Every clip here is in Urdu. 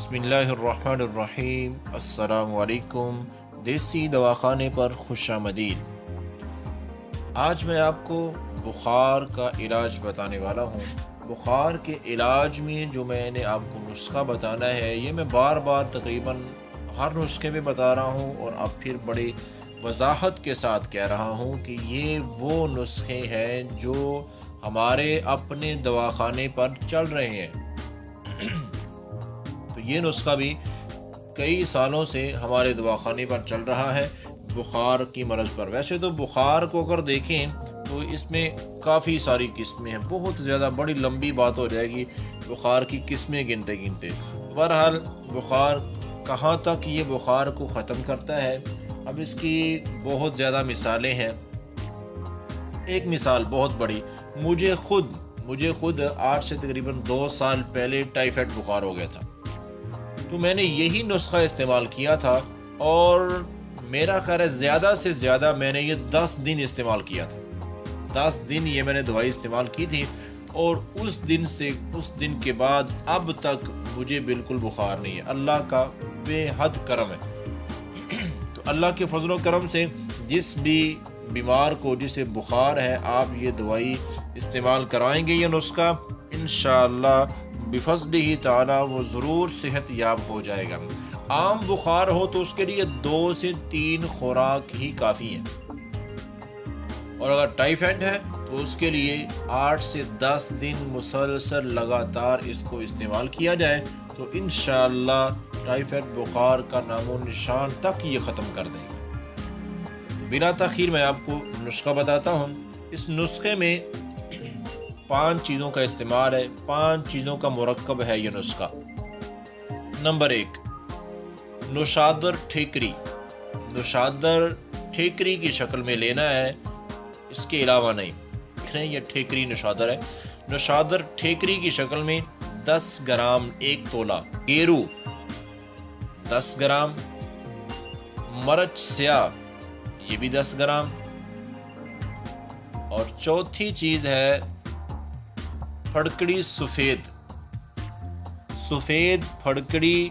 بسم اللہ الرحمن الرحیم۔ السلام علیکم، دیسی دواخانے پر خوش آمدید۔ آج میں آپ کو بخار کا علاج بتانے والا ہوں۔ بخار کے علاج میں جو میں نے آپ کو نسخہ بتانا ہے، یہ میں بار بار تقریباً ہر نسخے میں بتا رہا ہوں، اور اب پھر بڑی وضاحت کے ساتھ کہہ رہا ہوں کہ یہ وہ نسخے ہیں جو ہمارے اپنے دواخانے پر چل رہے ہیں۔ تو یہ نسخہ بھی کئی سالوں سے ہمارے دواخانے پر چل رہا ہے بخار کی مرض پر۔ ویسے تو بخار کو اگر دیکھیں تو اس میں کافی ساری قسمیں ہیں، بہت زیادہ بڑی لمبی بات ہو جائے گی بخار کی قسمیں گنتے۔ بہرحال بخار کہاں تک یہ بخار کو ختم کرتا ہے، اب اس کی بہت زیادہ مثالیں ہیں۔ ایک مثال بہت بڑی، مجھے خود آج سے تقریباً 2 سال پہلے ٹائیفائڈ بخار ہو گیا تھا، تو میں نے یہی نسخہ استعمال کیا تھا، اور میرا خیال ہے زیادہ سے زیادہ میں نے یہ 10 دن استعمال کیا تھا۔ 10 دن یہ میں نے دوائی استعمال کی تھی، اور اس دن کے بعد اب تک مجھے بالکل بخار نہیں ہے۔ اللہ کا بے حد کرم ہے۔ تو اللہ کے فضل و کرم سے جس بھی بیمار کو جسے بخار ہے، آپ یہ دوائی استعمال کرائیں گے، یہ نسخہ، انشاءاللہ بفضلہ تعالی وہ ضرور صحت یاب ہو جائے گا۔ عام بخار ہو تو اس کے لیے 2 سے 3 خوراک ہی کافی ہے، اور اگر ٹائیفائڈ ہے تو اس کے لیے 8 سے 10 دن مسلسل لگاتار اس کو استعمال کیا جائے تو انشاءاللہ ٹائیفائڈ بخار کا نام و نشان تک یہ ختم کر دے گا۔ بلا تاخیر میں آپ کو نسخہ بتاتا ہوں۔ اس نسخے میں 5 چیزوں کا استعمال ہے، 5 چیزوں کا مرکب ہے یہ نسخہ۔ نمبر 1، نوشادر ٹھیکری۔ نوشادر ٹھیکری کی شکل میں لینا ہے، اس کے علاوہ نہیں۔ دیکھ رہے ہیں یہ ٹھیکری نوشادر ہے۔ نوشادر ٹھیکری کی شکل میں 10 گرام 1 تولہ گیرو 10 گرام، مرچ سیاہ یہ بھی 10 گرام، اور چوتھی چیز ہے پھڑکڑی سفید پھڑکڑی،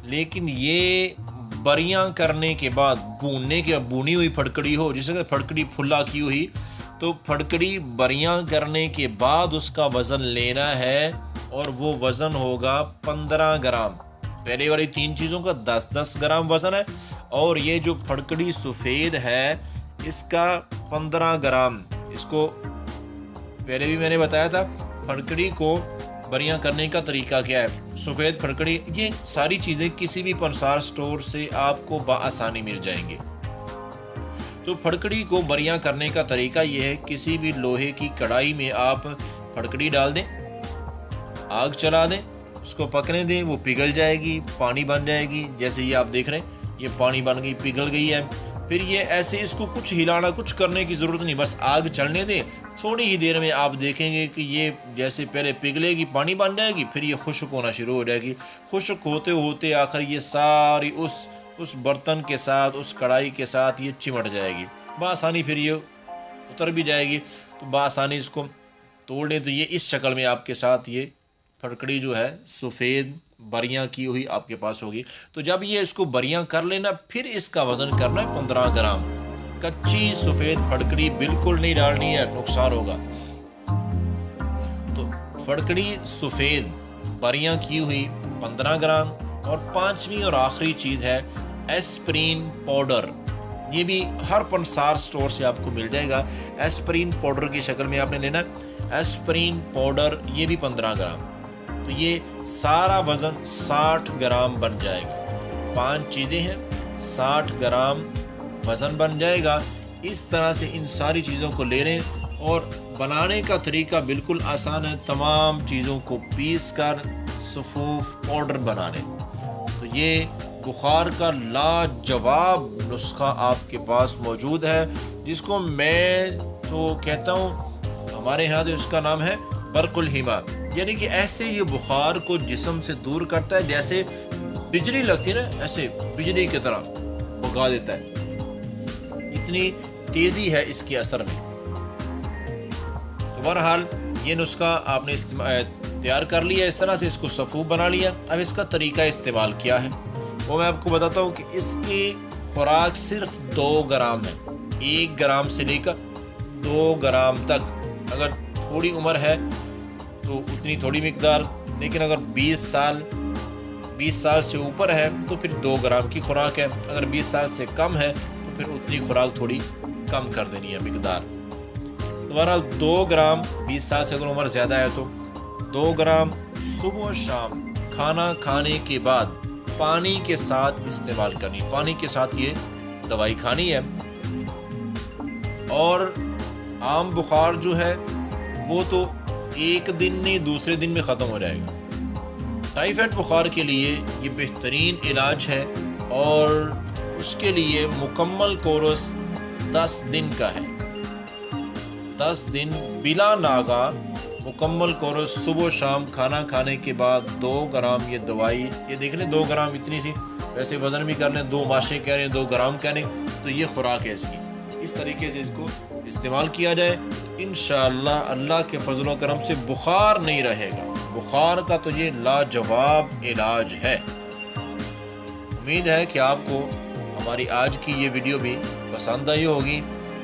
لیکن یہ بریاں کرنے کے بعد بھونی ہوئی پھڑکڑی ہو، جیسے کہ پھڑکڑی پھلا کی ہوئی، تو پھڑکڑی بریاں کرنے کے بعد اس کا وزن لینا ہے، اور وہ وزن ہوگا 15 گرام۔ پہلے والی 3 چیزوں کا 10 گرام وزن ہے، اور یہ جو پھڑکڑی سفید ہے اس کا 15 گرام۔ اس کو پہلے بھی میں نے بتایا تھا، پھڑکڑی کو بریاں کرنے کا طریقہ کیا ہے۔ سفید پھڑکڑی، یہ ساری چیزیں کسی بھی پنسار سٹور سے آپ کو بآسانی مل جائیں گے۔ تو پھڑکڑی کو بریاں کرنے کا طریقہ یہ ہے، کسی بھی لوہے کی کڑھائی میں آپ پھڑکڑی ڈال دیں، آگ چلا دیں، اس کو پکنے دیں، وہ پگھل جائے گی، پانی بن جائے گی۔ جیسے یہ آپ دیکھ رہے ہیں یہ پانی بن گئی، پگھل گئی ہے۔ پھر یہ ایسے اس کو کچھ ہلانا، کچھ کرنے کی ضرورت نہیں، بس آگ چڑھنے دیں۔ تھوڑی ہی دیر میں آپ دیکھیں گے کہ یہ جیسے پہلے پگھلے گی، پانی بن جائے گی، پھر یہ خشک ہونا شروع ہو جائے گی۔ خشک ہوتے ہوتے آخر یہ ساری اس برتن کے ساتھ، اس کڑھائی کے ساتھ یہ چمٹ جائے گی بآسانی، پھر یہ اتر بھی جائے گی۔ تو بآسانی اس کو توڑ لیں، تو یہ اس شکل میں آپ کے ساتھ یہ پھڑکڑی جو ہے سفید بریاں کی ہوئی آپ کے پاس ہوگی۔ تو جب یہ اس کو بریاں کر لینا، پھر اس کا وزن کرنا ہے 15 گرام۔ کچی سفید پھڑکڑی بالکل نہیں ڈالنی ہے، نقصان ہوگا۔ تو پھڑکڑی سفید بریاں کی ہوئی 15 گرام، اور 5ویں اور آخری چیز ہے ایسپرین پاؤڈر۔ یہ بھی ہر پنسار سٹور سے آپ کو مل جائے گا۔ ایسپرین پاؤڈر کی شکل میں آپ نے لینا ہے۔ ایسپرین پاؤڈر یہ بھی 15 گرام، تو یہ سارا وزن 60 گرام بن جائے گا۔ 5 چیزیں ہیں، 60 گرام وزن بن جائے گا۔ اس طرح سے ان ساری چیزوں کو لے لیں، اور بنانے کا طریقہ بالکل آسان ہے۔ تمام چیزوں کو پیس کر صفوف پاؤڈر بنا لیں، تو یہ بخار کا لاجواب نسخہ آپ کے پاس موجود ہے، جس کو میں تو کہتا ہوں، ہمارے ہاں تو اس کا نام ہے برق الحما، یعنی کہ ایسے یہ بخار کو جسم سے دور کرتا ہے، جیسے بجلی لگتی ہے نا، ایسے بجلی کی طرح بھگا دیتا ہے، اتنی تیزی ہے اس کے اثر میں۔ تو بہرحال یہ نسخہ آپ نے تیار کر لیا اس طرح سے، اس کو صفوف بنا لیا۔ اب اس کا طریقہ استعمال کیا ہے وہ میں آپ کو بتاتا ہوں کہ اس کی خوراک صرف 2 گرام ہے، 1 گرام سے لے کر 2 گرام تک۔ اگر تھوڑی عمر ہے تو اتنی تھوڑی مقدار، لیکن اگر 20 سال سے اوپر ہے تو پھر 2 گرام کی خوراک ہے، اگر 20 سال سے کم ہے تو پھر اتنی خوراک تھوڑی کم کر دینی ہے مقدار۔ بہرحال 2 گرام 20 سال سے اگر عمر زیادہ ہے تو 2 گرام صبح و شام کھانا کھانے کے بعد پانی کے ساتھ استعمال کرنی، پانی کے ساتھ یہ دوائی کھانی ہے۔ اور عام بخار جو ہے وہ تو ایک دن نہیں دوسرے دن میں ختم ہو جائے گا۔ ٹائیفائڈ بخار کے لیے یہ بہترین علاج ہے اور اس کے لیے مکمل کورس 10 دن کا ہے، 10 دن بلا ناغہ مکمل کورس، صبح و شام کھانا کھانے کے بعد 2 گرام یہ دوائی، یہ دیکھ لیں 2 گرام اتنی سی، ویسے وزن بھی کر لیں، 2 ماشے کہہ رہے ہیں 2 گرام کہہ رہے ہیں، تو یہ خوراک ہے اس کی۔ اس طریقے سے اس کو استعمال کیا جائے انشاءاللہ اللہ کے فضل و کرم سے بخار نہیں رہے گا۔ بخار کا تو یہ لاجواب علاج ہے۔ امید ہے کہ آپ کو ہماری آج کی یہ ویڈیو بھی پسند آئی ہوگی۔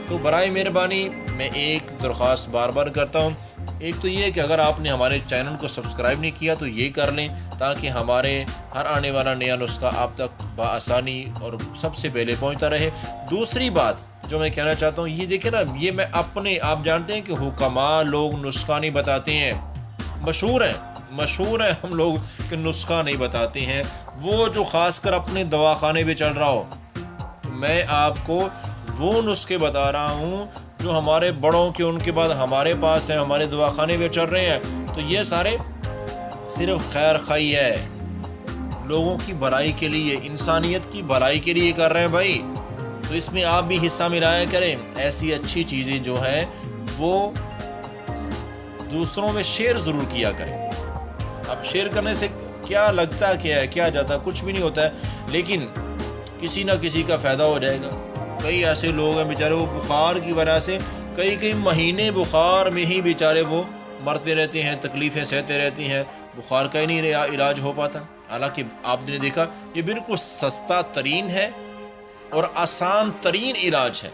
تو برائے مہربانی میں ایک درخواست بار بار کرتا ہوں، ایک تو یہ کہ اگر آپ نے ہمارے چینل کو سبسکرائب نہیں کیا تو یہ کر لیں تاکہ ہمارے ہر آنے والا نیا نسخہ آپ تک بآسانی اور سب سے پہلے پہنچتا رہے۔ دوسری بات جو میں کہنا چاہتا ہوں، یہ دیکھیں نا، یہ میں اپنے، آپ جانتے ہیں کہ حکماء لوگ نسخہ نہیں بتاتے ہیں، مشہور ہیں ہم لوگ کہ نسخہ نہیں بتاتے ہیں، وہ جو خاص کر اپنے دواخانے پہ چل رہا ہو۔ میں آپ کو وہ نسخے بتا رہا ہوں جو ہمارے بڑوں کے، ان کے بعد ہمارے پاس ہیں، ہمارے دواخانے پہ چل رہے ہیں، تو یہ سارے صرف خیر خواہی ہے، لوگوں کی بھلائی کے لیے، انسانیت کی بھلائی کے لیے کر رہے ہیں بھائی۔ تو اس میں آپ بھی حصہ ملایا کریں، ایسی اچھی چیزیں جو ہیں وہ دوسروں میں شیئر ضرور کیا کریں۔ اب شیئر کرنے سے کیا لگتا کیا ہے، کیا جاتا ہے، کچھ بھی نہیں ہوتا ہے، لیکن کسی نہ کسی کا فائدہ ہو جائے گا۔ کئی ایسے لوگ ہیں بیچارے، وہ بخار کی وجہ سے کئی مہینے بخار میں ہی بیچارے وہ مرتے رہتے ہیں، تکلیفیں سہتے رہتی ہیں، بخار کا ہی نہیں علاج ہو پاتا۔ حالانکہ آپ نے دیکھا یہ بالکل سستا ترین ہے اور آسان ترین علاج ہے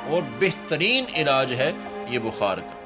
اور بہترین علاج ہے یہ بخار کا۔